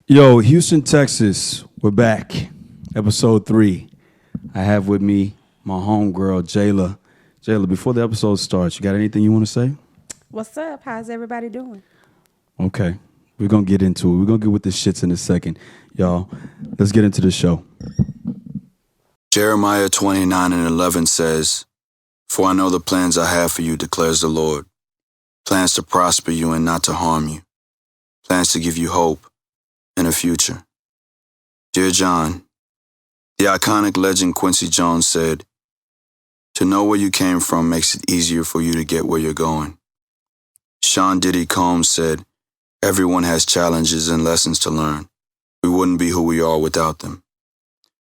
Yo, Houston, Texas, we're back. Episode 3. I have with me my homegirl, Jala. Jala, before the episode starts, you got anything you want to say? What's up? How's everybody doing? Okay, we're going to get into it. We're going to get with the shits in a second. Y'all, let's get into the show. Jeremiah 29:11 says, "For I know the plans I have for you, declares the Lord. Plans to prosper you and not to harm you. Plans to give you hope and a future." Dear John, the iconic legend Quincy Jones said, "To know where you came from makes it easier for you to get where you're going." Sean Diddy Combs said, "Everyone has challenges and lessons to learn. We wouldn't be who we are without them."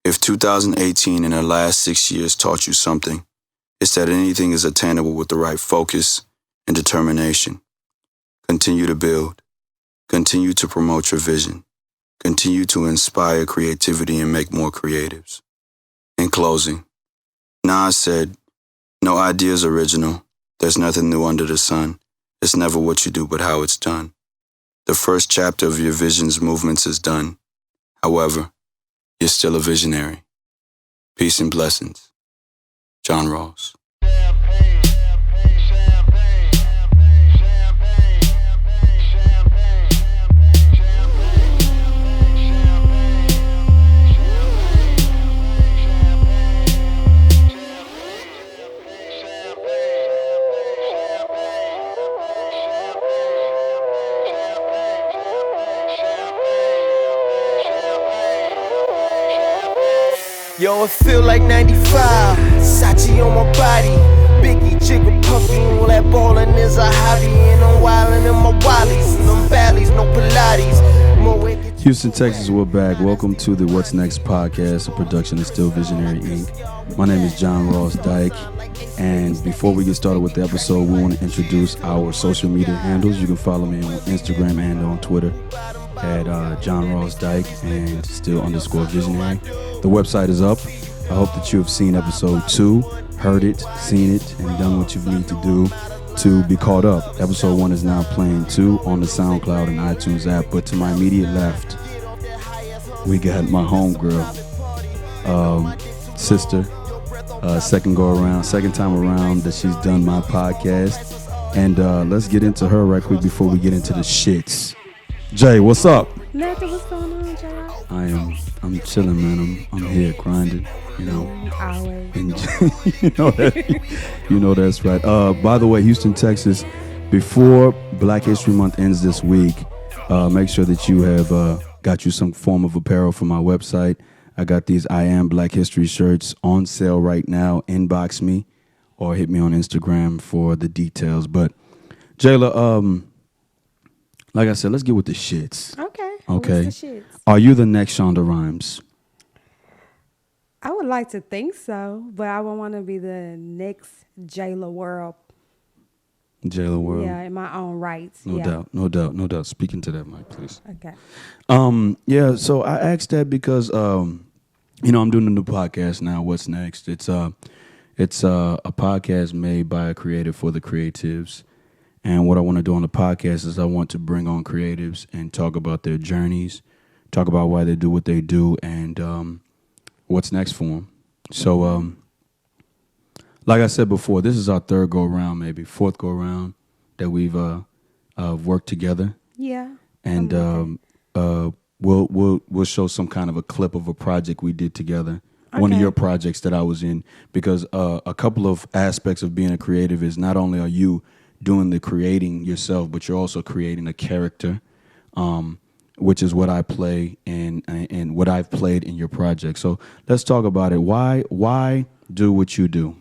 If 2018 and the last 6 years taught you something, it's that anything is attainable with the right focus and determination. Continue to build. Continue to promote your vision. Continue to inspire creativity and make more creatives. In closing, Nas said, "No idea is original. There's nothing new under the sun. It's never what you do, but how it's done. The first chapter of your vision's movements is done. However, you're still a visionary. Peace and blessings. John Ross." Yo, it feel like 95, Sachi on my body, Biggie, Jigger, Puffy, all that ballin' is a hobby, and I'm wildin' in my wallies, and them valleys, no Pilates. Houston, Texas, we're back. Welcome to the What's Next podcast, a production of Still Visionary Inc. My name is John Ross Dike, and before we get started with the episode, we want to introduce our social media handles. You can follow me on Instagram and on Twitter at John Ross Dike and still_visionary. The website is up. I hope that you have seen episode 2, heard it, seen it, and done what you need to do to be caught up. Episode 1 is now playing too on the SoundCloud and iTunes app. But to my immediate left, we got my homegirl, sister, second time around that she's done my podcast. And let's get into her right quick before we get into the shits. Jay, what's up? Nothing. What's going on, Jala? I'm chilling, man. I'm here grinding, you know. Always. And you know that's right. By the way, Houston, Texas, before Black History Month ends this week, make sure that you have got you some form of apparel from my website. I got these I Am Black History shirts on sale right now. Inbox me or hit me on Instagram for the details. But Jayla, like I said, let's get with the shits. Okay. What's the shits? Are you the next Shonda Rhimes? I would like to think so, but I would want to be the next Jala World. Jayla World. Yeah, in my own rights. No doubt. Speaking to that mic, please. Okay. Yeah, so I asked that because I'm doing a new podcast now. What's Next? It's a podcast made by a creative for the creatives. And what I want to do on the podcast is I want to bring on creatives and talk about their journeys, talk about why they do what they do, and what's next for them. So, like I said before, this is our third go-around, maybe fourth go-around that we've worked together. Yeah. And we'll show some kind of a clip of a project we did together. Okay. One of your projects that I was in, because a couple of aspects of being a creative is not only are you doing the creating yourself, but you're also creating a character, which is what I play and what I've played in your project. So let's talk about it. Why do what you do?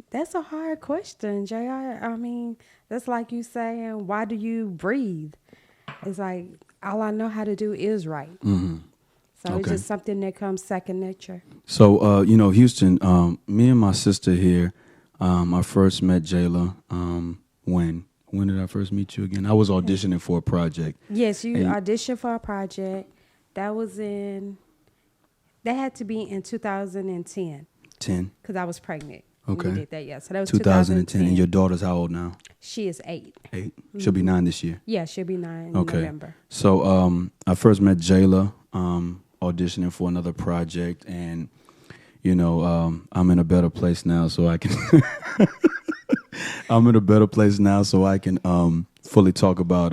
That's a hard question, Jay. I mean, that's like you saying, why do you breathe? It's like, all I know how to do is write. Mm-hmm. So It's just something that comes second nature. So, Houston, me and my sister here, I first met Jayla when did I first meet you again? I was auditioning for a project. Yes, you auditioned for a project. That had to be in 2010. 10? Because I was pregnant. Okay. We did that, yeah. So that was 2010. And your daughter's how old now? She is 8. 8. She'll be 9 this year. Yeah, she'll be 9 in Okay. November. So I first met Jala auditioning for another project, and I'm in a better place now, so I can. I'm in a better place now, so I can fully talk about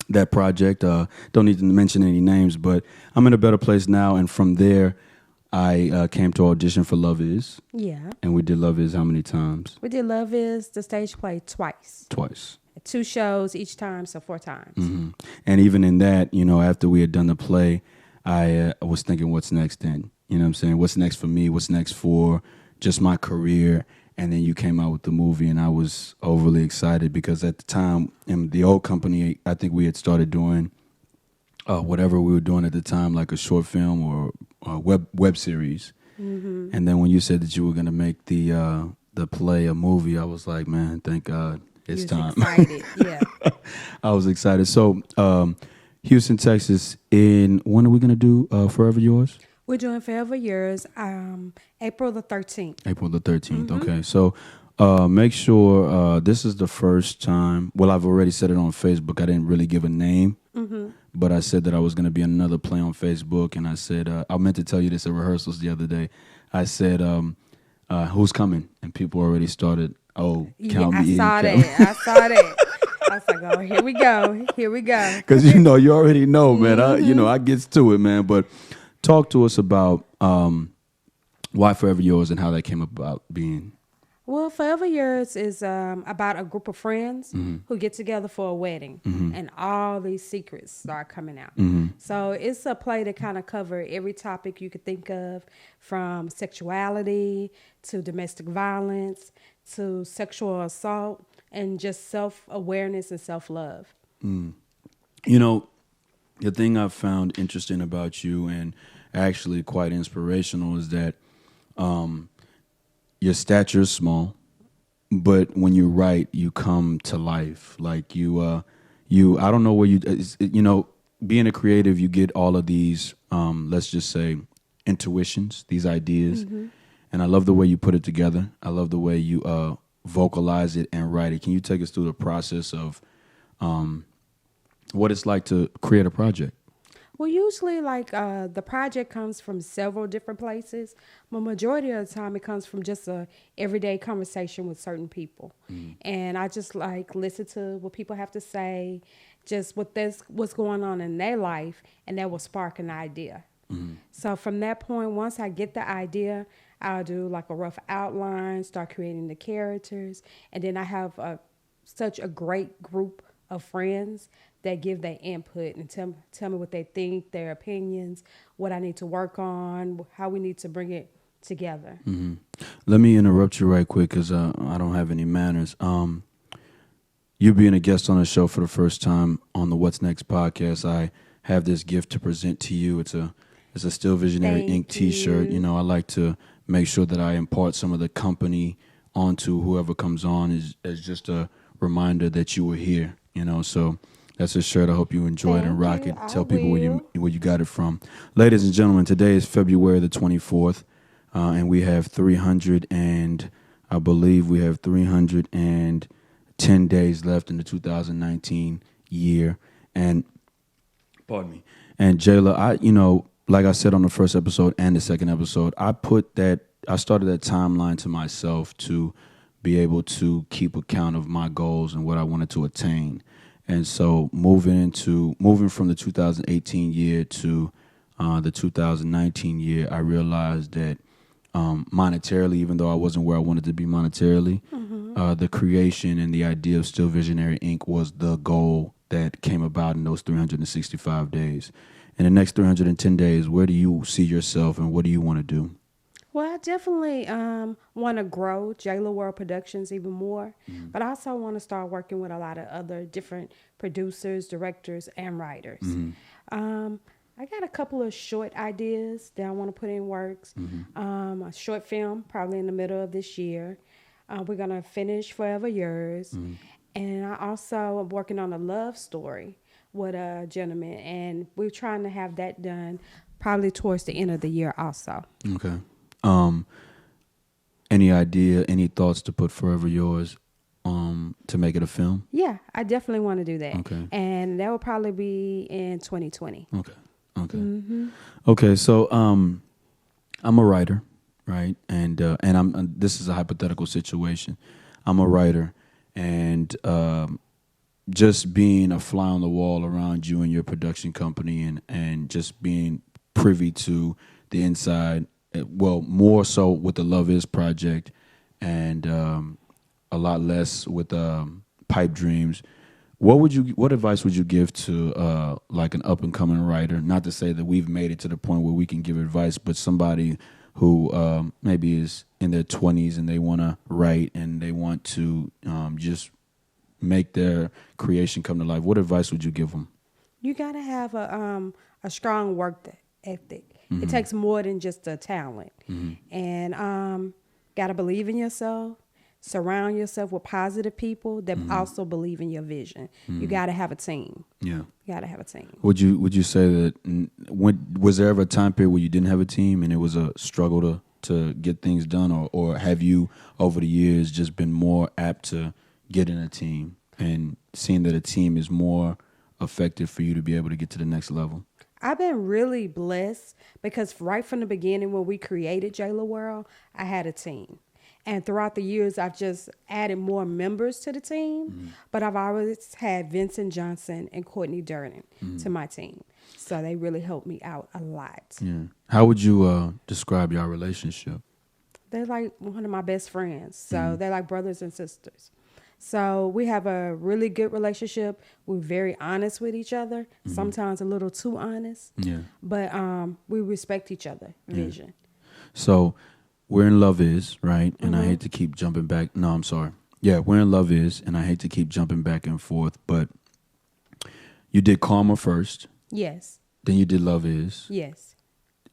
that project. Don't need to mention any names, but I'm in a better place now, and from there, I came to audition for Love Is. Yeah. And we did Love Is how many times? We did Love Is, the stage play, twice. 2 shows each time, so 4 times. Mm-hmm. And even in that, after we had done the play, I was thinking, what's next then? You know what I'm saying? What's next for me? What's next for just my career? And then you came out with the movie, and I was overly excited because at the time, in the old company, I think we had started doing whatever we were doing at the time, like a short film or a web series. Mm-hmm. And then when you said that you were going to make the play a movie, I was like, man, thank God, it's time. Excited, yeah. I was excited. So, Houston, Texas. When are we going to do Forever Yours? We're doing Forever Yours, April the 13th. April the 13th. Mm-hmm. Okay. So make sure this is the first time. Well, I've already said it on Facebook. I didn't really give a name, but I said that I was going to be in another play on Facebook. And I said, I meant to tell you this at rehearsals the other day. I said, who's coming? And people already started, count me in. I saw that. I was like, oh, here we go. Because, you already know, man. I gets to it, man. But talk to us about why Forever Yours and how that came about being. Well, Forever Yours is about a group of friends who get together for a wedding, and all these secrets start coming out. So it's a play that kind of covers every topic you could think of, from sexuality to domestic violence to sexual assault and just self-awareness and self-love. The thing I've found interesting about you and actually quite inspirational is that your stature is small, but when you write, you come to life. Like I don't know where being a creative, you get all of these, let's just say, intuitions, these ideas. And I love the way you put it together. I love the way you vocalize it and write it. Can you take us through the process of what it's like to create a project? Well, usually, the project comes from several different places. But majority of the time, it comes from just a everyday conversation with certain people. And I just listen to what people have to say, just what's going on in their life, and that will spark an idea. So from that point, once I get the idea, I'll do a rough outline, start creating the characters, and then I have such a great group of friends that give their input and tell me what they think, their opinions, what I need to work on, how we need to bring it together. Let me interrupt you right quick because I don't have any manners. You being a guest on the show for the first time on the What's Next podcast, I have this gift to present to you. It's a Still Visionary Inc. T-shirt. I like to make sure that I impart some of the company onto whoever comes on as just a reminder that you were here. So that's a shirt. I hope you enjoy it and rock it. Tell people where you got it from. Ladies and gentlemen, today is February the 24th, and we have 310 days left in the 2019 year. And pardon me. And Jala, like I said on the first episode and the second episode, I started that timeline to myself to be able to keep account of my goals and what I wanted to attain. And so moving from the 2018 year to the 2019 year, I realized that monetarily, even though I wasn't where I wanted to be monetarily, the creation and the idea of Still Visionary Inc. was the goal that came about in those 365 days. In the next 310 days, where do you see yourself and what do you want to do? Well, I definitely want to grow Jala World Productions even more, but I also want to start working with a lot of other different producers, directors, and writers. I got a couple of short ideas that I want to put in works. A short film, probably in the middle of this year. We're going to finish Forever Yours. And I also am working on a love story with a gentleman, and we're trying to have that done probably towards the end of the year also. Okay. Any idea, any thoughts to put Forever Yours to make it a film? Yeah, I definitely want to do that. Okay. And that will probably be in 2020. Okay. Okay, so I'm a writer, right? And I'm this is a hypothetical situation. I'm a writer, and just being a fly on the wall around you and your production company, and just being privy to the inside, well, more so with the Love Is project, and a lot less with Pipe Dreams. What advice would you give to like an up and coming writer? Not to say that we've made it to the point where we can give advice, but somebody who maybe is in their 20s and they want to write and they want to just make their creation come to life. What advice would you give them? You got to have a strong work ethic. Mm-hmm. It takes more than just a talent. Mm-hmm. And got to believe in yourself. Surround yourself with positive people that also believe in your vision. You got to have a team. Yeah, you got to have a team. Would you say that was there ever a time period where you didn't have a team and it was a struggle to get things done, or have you over the years just been more apt to get in a team and seeing that a team is more effective for you to be able to get to the next level? I've been really blessed because right from the beginning when we created Jala World, I had a team. And throughout the years, I've just added more members to the team. But I've always had Vincent Johnson and Courtney Durden to my team. So they really helped me out a lot. Yeah. How would you describe your relationship? They're like one of my best friends. So they're like brothers and sisters. So we have a really good relationship. We're very honest with each other. Sometimes a little too honest. Yeah. But we respect each other' vision. So we're in Love Is, right? And I hate to keep jumping back. No, I'm sorry. Yeah, we're in Love Is, and I hate to keep jumping back and forth, but you did Karma first. Yes. Then you did Love Is. Yes.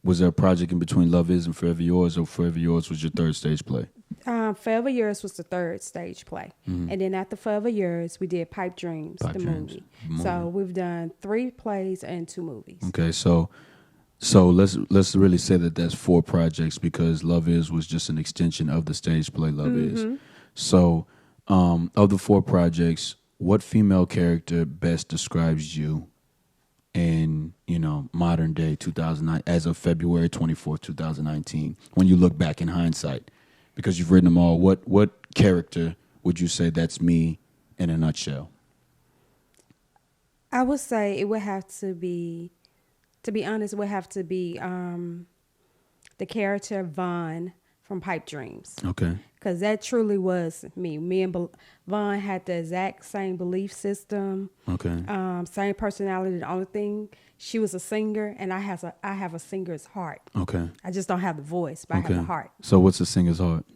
Was there a project in between Love Is and Forever Yours, or Forever Yours was your third stage play? Forever Yours was the third stage play. And then after Forever Yours, we did Pipe Dreams, the movie. So we've done 3 plays and 2 movies. Okay, so let's really say that that's 4 projects because Love Is was just an extension of the stage play Love Is. So of the 4 projects, what female character best describes you in, modern day 2009 as of February 24th, 2019, when you look back in hindsight? Because you've written them all. What character would you say that's me in a nutshell? I would say it would have to be, to be honest, it would have to be the character Vaughn from Pipe Dreams. Okay. Because that truly was me. Me and Vaughn had the exact same belief system. Okay. Same personality. The only thing, she was a singer, and I have a singer's heart. Okay. I just don't have the voice, but I have the heart. So what's a singer's heart?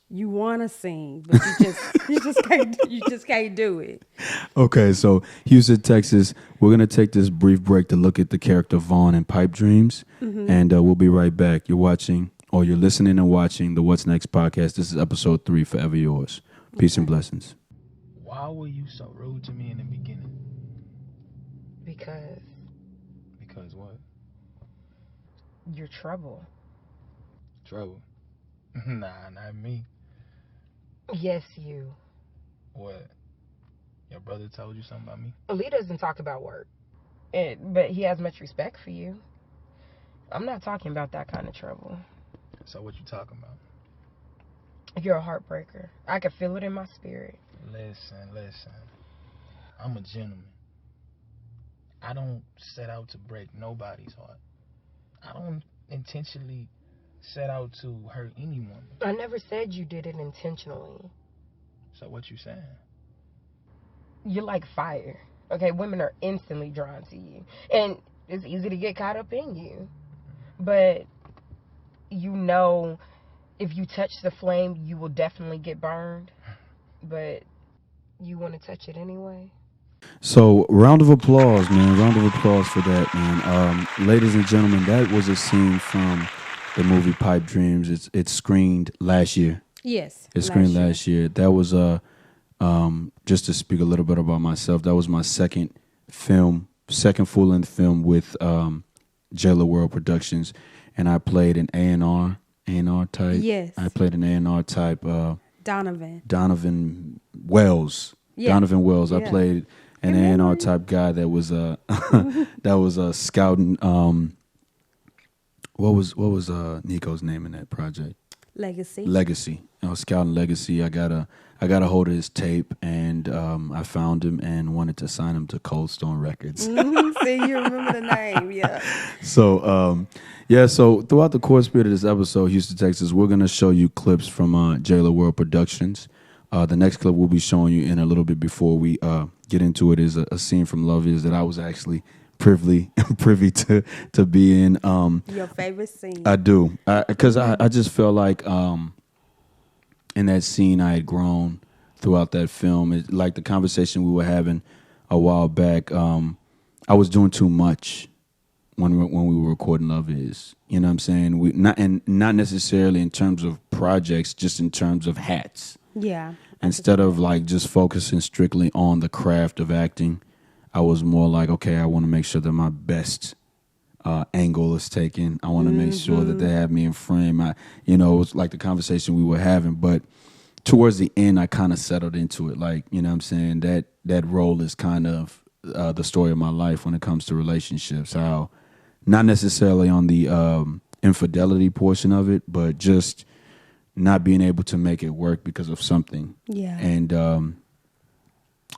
You want to sing, but you just can't do it. Okay, so Houston, Texas, we're gonna take this brief break to look at the character Vaughn in Pipe Dreams, and we'll be right back. You're listening and watching the What's Next podcast. This is episode 3, Forever Yours. Peace and blessings. Why were you so rude to me in the beginning? Because what? You're trouble. Trouble? Nah, not me. Yes, you. What? Your brother told you something about me? Lee doesn't talk about work, but he has much respect for you. I'm not talking about that kind of trouble. So what you talking about? You're a heartbreaker. I can feel it in my spirit. Listen. I'm a gentleman. I don't set out to break nobody's heart. I don't intentionally set out to hurt anyone. I never said you did it intentionally. So what you saying? You're like fire. Okay, women are instantly drawn to you. And it's easy to get caught up in you. But if you touch the flame, you will definitely get burned. But you want to touch it anyway. So, round of applause, man. Round of applause for that, man. Ladies and gentlemen, that was a scene from the movie Pipe Dreams. It screened last year. Yes. It screened last year. That was just to speak a little bit about myself, that was my second full-length film with Jala World Productions, and I played an A&R A&R type. Yes. I played an A&R type. Donovan. Wells. Yeah. Donovan Wells. I Yeah. played an A&R type guy that was scouting. What was Nico's name in that project? Legacy. I was scouting Legacy. I got a hold of his tape, and I found him and wanted to sign him to Cold Stone Records. See, you remember the name, yeah. So, so throughout the course period of this episode, Houston, Texas, we're going to show you clips from Jala World Productions. The next clip we'll be showing you in a little bit before we get into it is a scene from Love Is that I was actually privy to be in. Your favorite scene? I do, because I just felt like in that scene I had grown throughout that film. Like the conversation we were having a while back, I was doing too much when we were recording Love Is. You know what I'm saying? Not necessarily in terms of projects, just in terms of hats. Yeah. Instead of like just focusing strictly on the craft of acting, I was more like, okay, I want to make sure that my best angle is taken. I want to make sure that they have me in frame. It was like the conversation we were having, but towards the end, I kind of settled into it. Like, you know what I'm saying? That role is kind of the story of my life when it comes to relationships. How not necessarily on the infidelity portion of it, but just not being able to make it work because of something. Yeah. And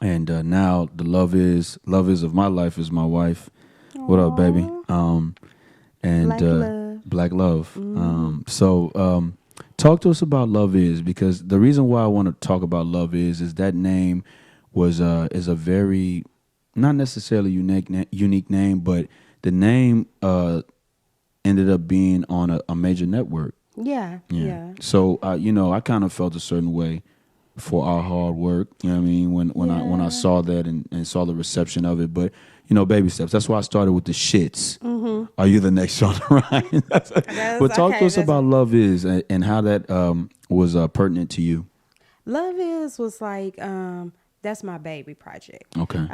now the love is of my life is my wife. Aww. What up, baby? Black Love. So talk to us about Love Is, because the reason why I want to talk about Love is that name is a very not necessarily unique name, but the name ended up being on a major network. Yeah. So I kind of felt a certain way for our hard work. You know what I mean? When I saw that and saw the reception of it, but baby steps. That's why I started with the shits. Mm-hmm. Are you the next Sean Ryan? But talk to us about Love Is and how that was pertinent to you. Love Is was like that's my baby project. Okay.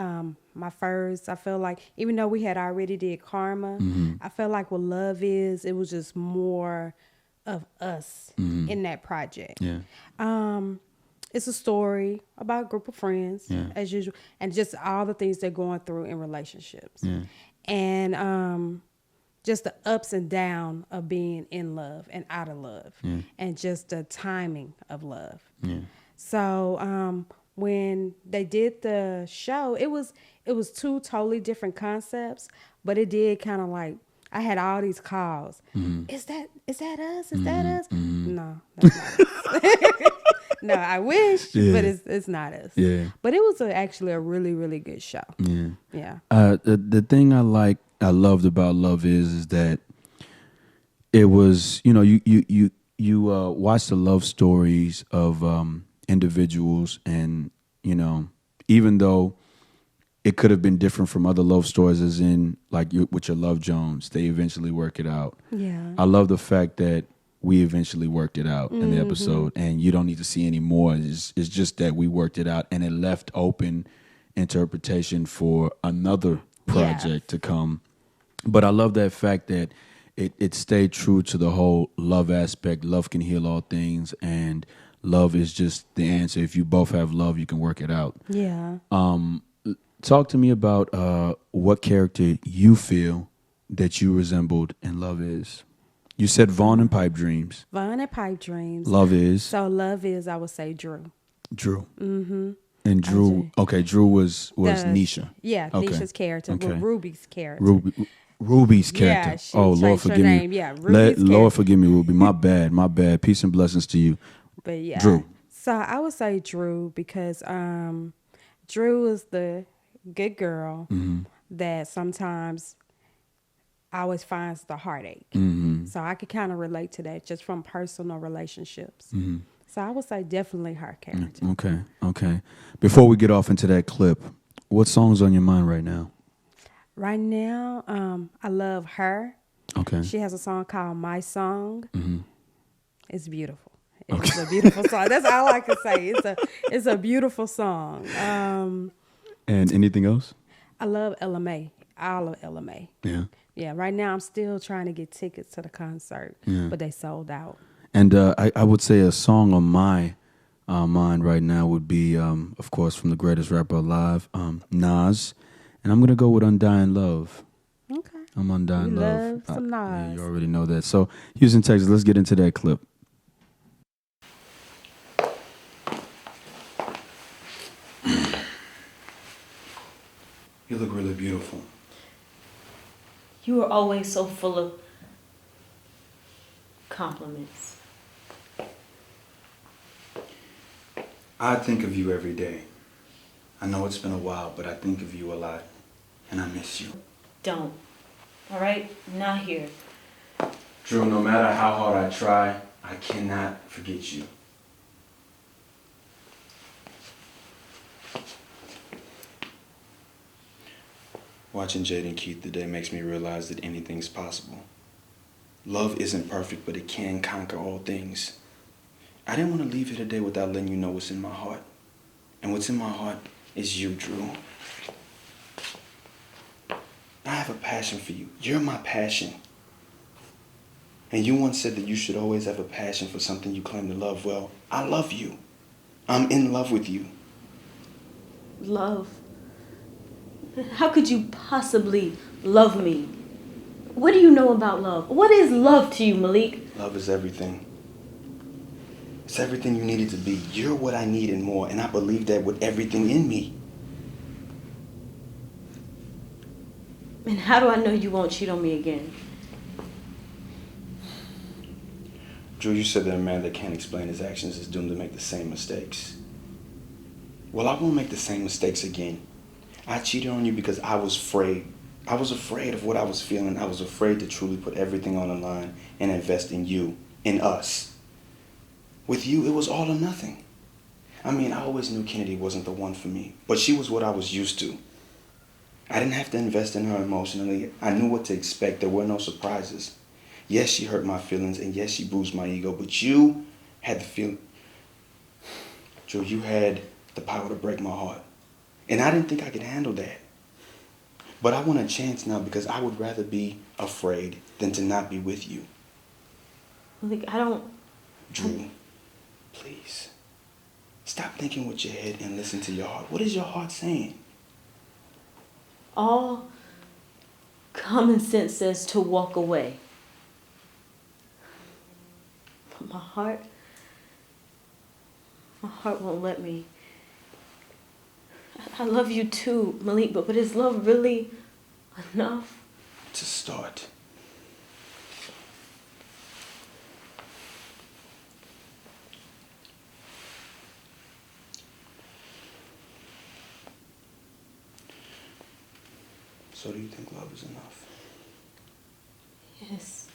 My first, I feel like, even though we had already did Karma, I felt like with Love Is, it was just more of us in that project. Yeah. It's a story about a group of friends, as usual, and just all the things they're going through in relationships. Yeah. And just the ups and downs of being in love and out of love, and just the timing of love. Yeah. So when they did the show, it was two totally different concepts, but it did kind of like, I had all these calls. Is that us? Is that us? No, that's not us. No, I wish, but it's not us. Yeah. But it was actually a really, really good show. Yeah. Yeah. The thing I loved about Love Is that it was, you watch the love stories of individuals, and even though it could have been different from other love stories, as in like with your Love Jones, they eventually work it out. Yeah. I love the fact that we eventually worked it out in the episode, and you don't need to see any more. It's just that we worked it out, and it left open interpretation for another project to come. But I love that fact that it stayed true to the whole love aspect. Love can heal all things, and love is just the answer. If you both have love, you can work it out. Yeah. Talk to me about what character you feel that you resembled in Love Is. You said Vaughn and Pipe Dreams. Vaughn and Pipe Dreams. Love Is. So Love Is, I would say Drew. Drew. Mm-hmm. And Drew, Drew was Nisha. Yeah, okay. Nisha's character, with Ruby's character. Ruby's character. Yeah, she Lord forgive me. name. Yeah, Ruby's Lord forgive me, Ruby. My bad. Peace and blessings to you. But yeah. Drew. So I would say Drew because Drew is the good girl that sometimes always finds the heartache. So I could kind of relate to that just from personal relationships. So I would say definitely her character. Okay. Before we get off into that clip, what song's on your mind right now? Right now, I love her. Okay. She has a song called My Song. It's beautiful. It's a beautiful song. That's all I can say. It's a beautiful song. And anything else? I love LMA. All of LMA. Yeah. Yeah, right now I'm still trying to get tickets to the concert, but they sold out. And I would say a song on my mind right now would be, of course, from the greatest rapper alive, Nas. And I'm going to go with Undying Love. Okay. I'm Undying You Love. love some Yeah, Nas. you already know that. So, Houston, Texas, let's get into that clip. You look really beautiful. You are always so full of compliments. I think of you every day. I know it's been a while, but I think of you a lot, and I miss you. Don't. All right? Not here. Drew, no matter how hard I try, I cannot forget you. Watching Jaden Keith today makes me realize that anything's possible. Love isn't perfect, but it can conquer all things. I didn't want to leave here today without letting you know what's in my heart. And what's in my heart is you, Drew. I have a passion for you. You're my passion. And you once said that you should always have a passion for something you claim to love. Well, I love you. I'm in love with you. Love? How could you possibly love me? What do you know about love? What is love to you, Malik? Love is everything. It's everything you needed to be. You're what I need and more, and I believe that with everything in me. And how do I know you won't cheat on me again? Drew, you said that a man that can't explain his actions is doomed to make the same mistakes. Well, I won't make the same mistakes again. I cheated on you because I was afraid. I was afraid of what I was feeling. I was afraid to truly put everything on the line and invest in you, in us. With you, it was all or nothing. I mean, I always knew Kennedy wasn't the one for me, but she was what I was used to. I didn't have to invest in her emotionally. I knew what to expect. There were no surprises. Yes, she hurt my feelings, and yes, she bruised my ego, but you had the feeling. Drew, you had the power to break my heart. And I didn't think I could handle that. But I want a chance now because I would rather be afraid than to not be with you. Malik, I don't... Drew, please. Stop thinking with your head and listen to your heart. What is your heart saying? All common sense says to walk away. But my heart won't let me. I love you too, Malik, but is love really enough? To start. So do you think love is enough? Yes.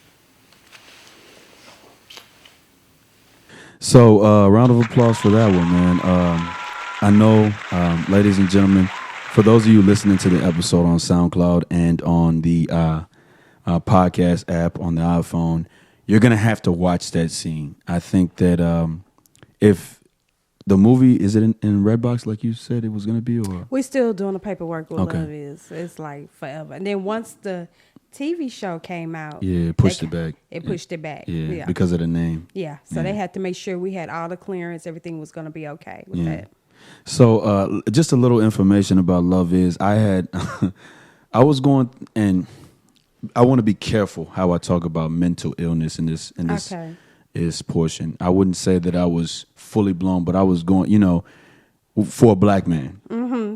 So, round of applause for that one, man. I know, ladies and gentlemen, for those of you listening to the episode on SoundCloud and on the podcast app on the iPhone, you're going to have to watch that scene. I think that if the movie, is it in Redbox like you said it was going to be? Or We're still doing the paperwork with Okay. Love Is. It's like forever. And then once the TV show came out. yeah, it pushed it back. It pushed it back. Yeah, because of the name. Yeah. So they had to make sure we had all the clearance. Everything was going to be okay with that. So just a little information about Love Is. I was going, and I want to be careful how I talk about mental illness in this Okay. is portion. I wouldn't say that I was fully blown, but I was going, for a black man. Mm-hmm.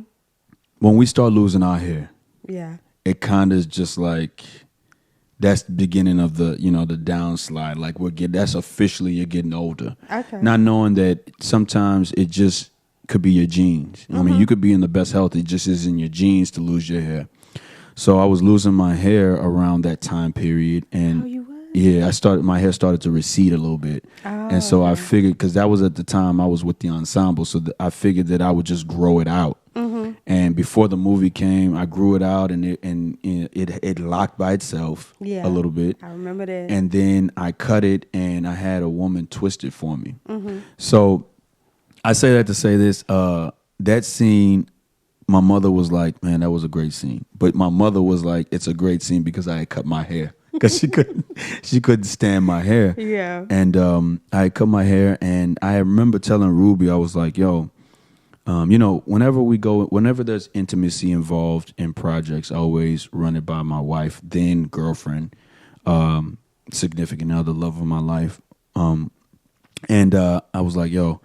When we start losing our hair, Yeah. it kind of is just like, that's the beginning of the, the downslide. Like that's officially you're getting older. Okay. Not knowing that sometimes it just could be your genes. I mean, you could be in the best health. It just is in your genes to lose your hair. So I was losing my hair around that time period. And Oh, you was? yeah, my hair started to recede a little bit. Oh, and so I okay. figured, because that was at the time I was with the ensemble, so I figured that I would just grow it out. Mm-hmm. And before the movie came, I grew it out, and it locked by itself a little bit. I remember that. And then I cut it, and I had a woman twist it for me. Mm-hmm. So I say that to say this: that scene my mother was like, man, that was a great scene. But my mother was like, it's a great scene because I had cut my hair. Because she couldn't stand my hair. Yeah. And I had cut my hair, and I remember telling Ruby, I was like, yo, whenever there's intimacy involved in projects, I always run it by my wife, then girlfriend, significant other, love of my life. And I was like, yo,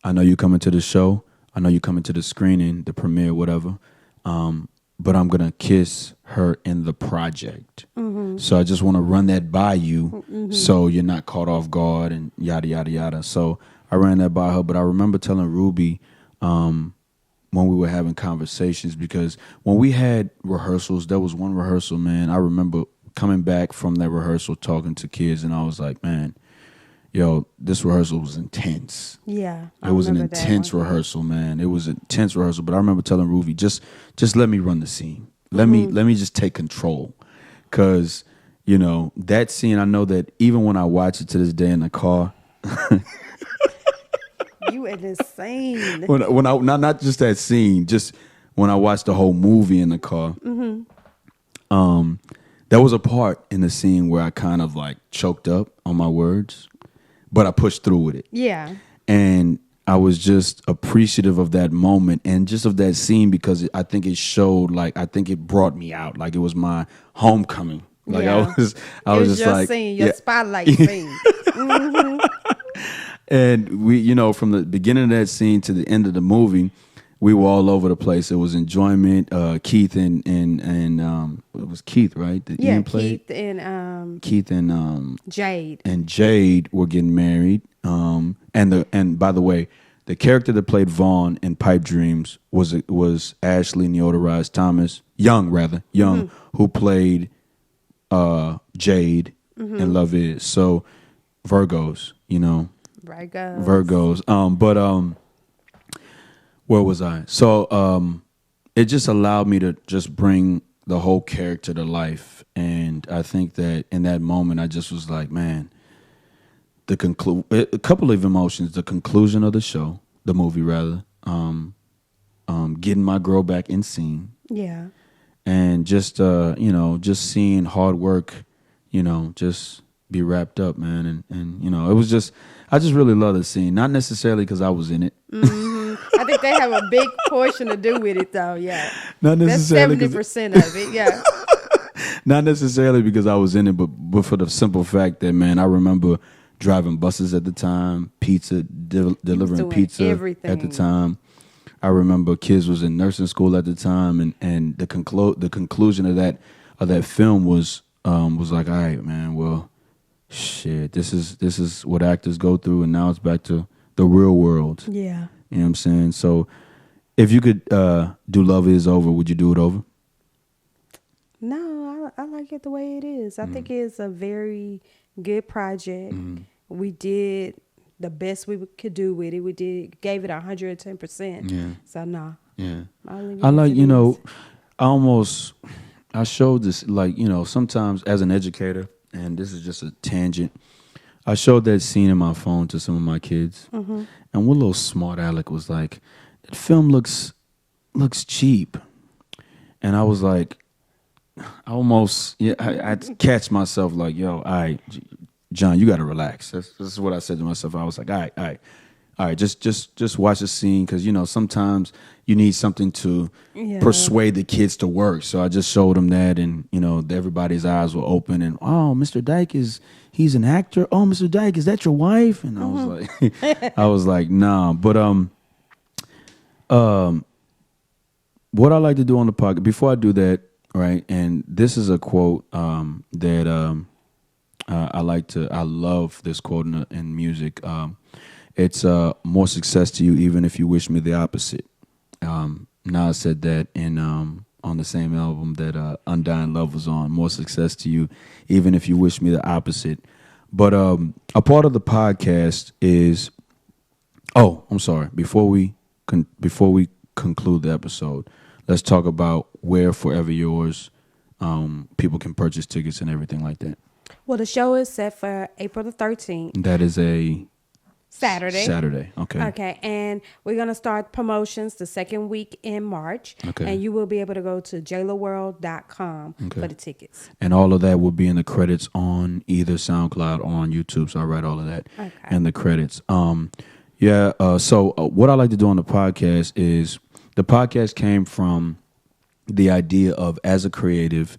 I know you coming to the show. I know you coming to the screening, the premiere, whatever. But I'm going to kiss her in the project. Mm-hmm. So I just want to run that by you so you're not caught off guard and yada, yada, yada. So I ran that by her. But I remember telling Ruby when we were having conversations, because when we had rehearsals, there was one rehearsal, man. I remember coming back from that rehearsal talking to kids, and I was like, man, yo, this rehearsal was intense. Yeah. It was an intense rehearsal, man. It was an intense rehearsal. But I remember telling Ruby, just let me run the scene. Let me just take control. Because, that scene, I know that even when I watch it to this day in the car. You are insane. when I not just that scene, just when I watched the whole movie in the car. There was a part in the scene where I kind of like choked up on my words. But I pushed through with it. Yeah. And I was just appreciative of that moment and just of that scene, because I think it showed, like, I think it brought me out. Like, it was my homecoming. Like, yeah. I was just your like. Scene, your spotlight scene. And we, from the beginning of that scene to the end of the movie, we were all over the place. It was enjoyment. Keith and it was Keith, right? That Ian played? Keith and Jade. And Jade were getting married. And by the way, the character that played Vaughn in Pipe Dreams was Ashley Neodorized Thomas, Young, who played Jade in Love Is. So Virgos, Virgos. Where was I? So it just allowed me to just bring the whole character to life. And I think that in that moment, I just was like, man, a couple of emotions, the conclusion of the show, the movie rather, getting my girl back in scene. Yeah. And just, just seeing hard work, just be wrapped up, man. And it was just, I just really love the scene. Not necessarily because I was in it. I think they have a big portion to do with it, though. Yeah, not necessarily. That's 70% of it. Yeah, not necessarily because I was in it, but for the simple fact that, man, I remember driving buses at the time, delivering pizza everything at the time. I remember kids was in nursing school at the time, and the conclusion of that film was like, all right, man, well, shit, this is what actors go through, and now it's back to the real world. Yeah. You know what I'm saying? So if you could do Love Is Over, would you do it over? No, I like it the way it is. I think it's a very good project. We did the best we could do with it. We gave it 110%. Yeah. So no. Yeah. I like, I showed this, like, sometimes as an educator, and this is just a tangent, I showed that scene in my phone to some of my kids, and one little smart aleck was like, "That film looks cheap," and I was like, I catch myself like, "Yo, all right, John, you got to relax." This is what I said to myself. I was like, "All right, just watch the scene, because sometimes you need something to persuade the kids to work." So I just showed them that, and everybody's eyes were open, and Mr. Dike he's an actor. Oh, Mr. Dike, is that your wife? And I was like, nah. But what I like to do on the podcast, before I do that, right? And this is a quote that I love this quote in music. It's more success to you even if you wish me the opposite. Nas said that in on the same album that Undying Love was on. More success to you even if you wish me the opposite. But a part of the podcast is, I'm sorry. Before we conclude the episode, let's talk about where Forever Yours people can purchase tickets and everything like that. Well, the show is set for April the 13th. That is a Saturday. Saturday. Okay. Okay, and we're going to start promotions the second week in March. Okay. And you will be able to go to jalaworld.com Okay. for the tickets. And all of that will be in the credits on either SoundCloud or on YouTube. So I'll write all of that in the credits. So what I like to do on the podcast is the podcast came from the idea of, as a creative,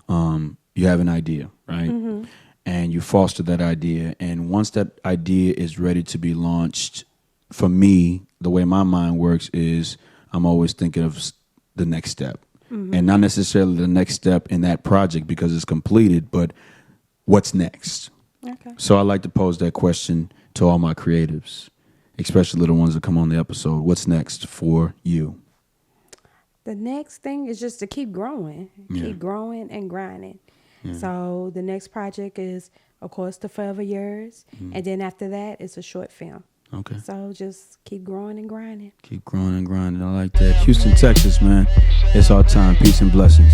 you have an idea, right? Mm-hmm. And you foster that idea. And once that idea is ready to be launched, for me, the way my mind works is I'm always thinking of the next step. Mm-hmm. And not necessarily the next step in that project because it's completed, but what's next? Okay. So I like to pose that question to all my creatives, especially the ones that come on the episode. What's next for you? The next thing is just to keep growing. Keep growing and grinding. Yeah. So the next project is, of course, the Forever Yours. And then after that, it's a short film. Okay. So just keep growing and grinding. Keep growing and grinding. I like that. Houston, Texas, man. It's our time. Peace and blessings.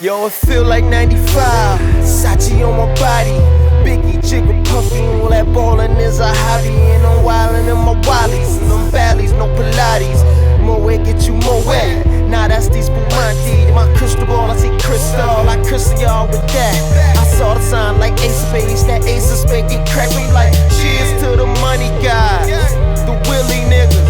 Yo, it feel like 95, Sachi on my body, Biggie, Jigger, Puffy, all that ballin' is a hobby. And I'm wildin' in my wallies, and them valleys, no Pilates. More wet, get you more wet. Nah, that's these Bumanti. My crystal ball, I see crystal, I crystal y'all with that. I saw the sign like Ace of Spades, that Ace of Spades get cracked me like cheers to the money guys, the Willie niggas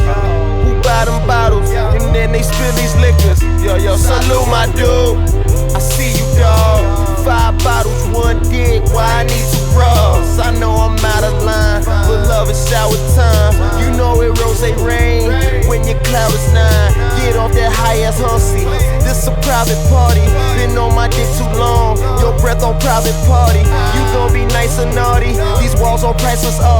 who buy them bottles, and then they spill these liquors. Yo, salute my dude. I see you, dawg. 5 bottles, 1 dick. Why I need 2 bras? I know I'm out of line, but love is shower time. You know it rose rain when your cloud is 9. Get off that high ass hussy. This a private party. Been on my dick too long. Your breath on private party. You gon' be nice or naughty. These walls on priceless art.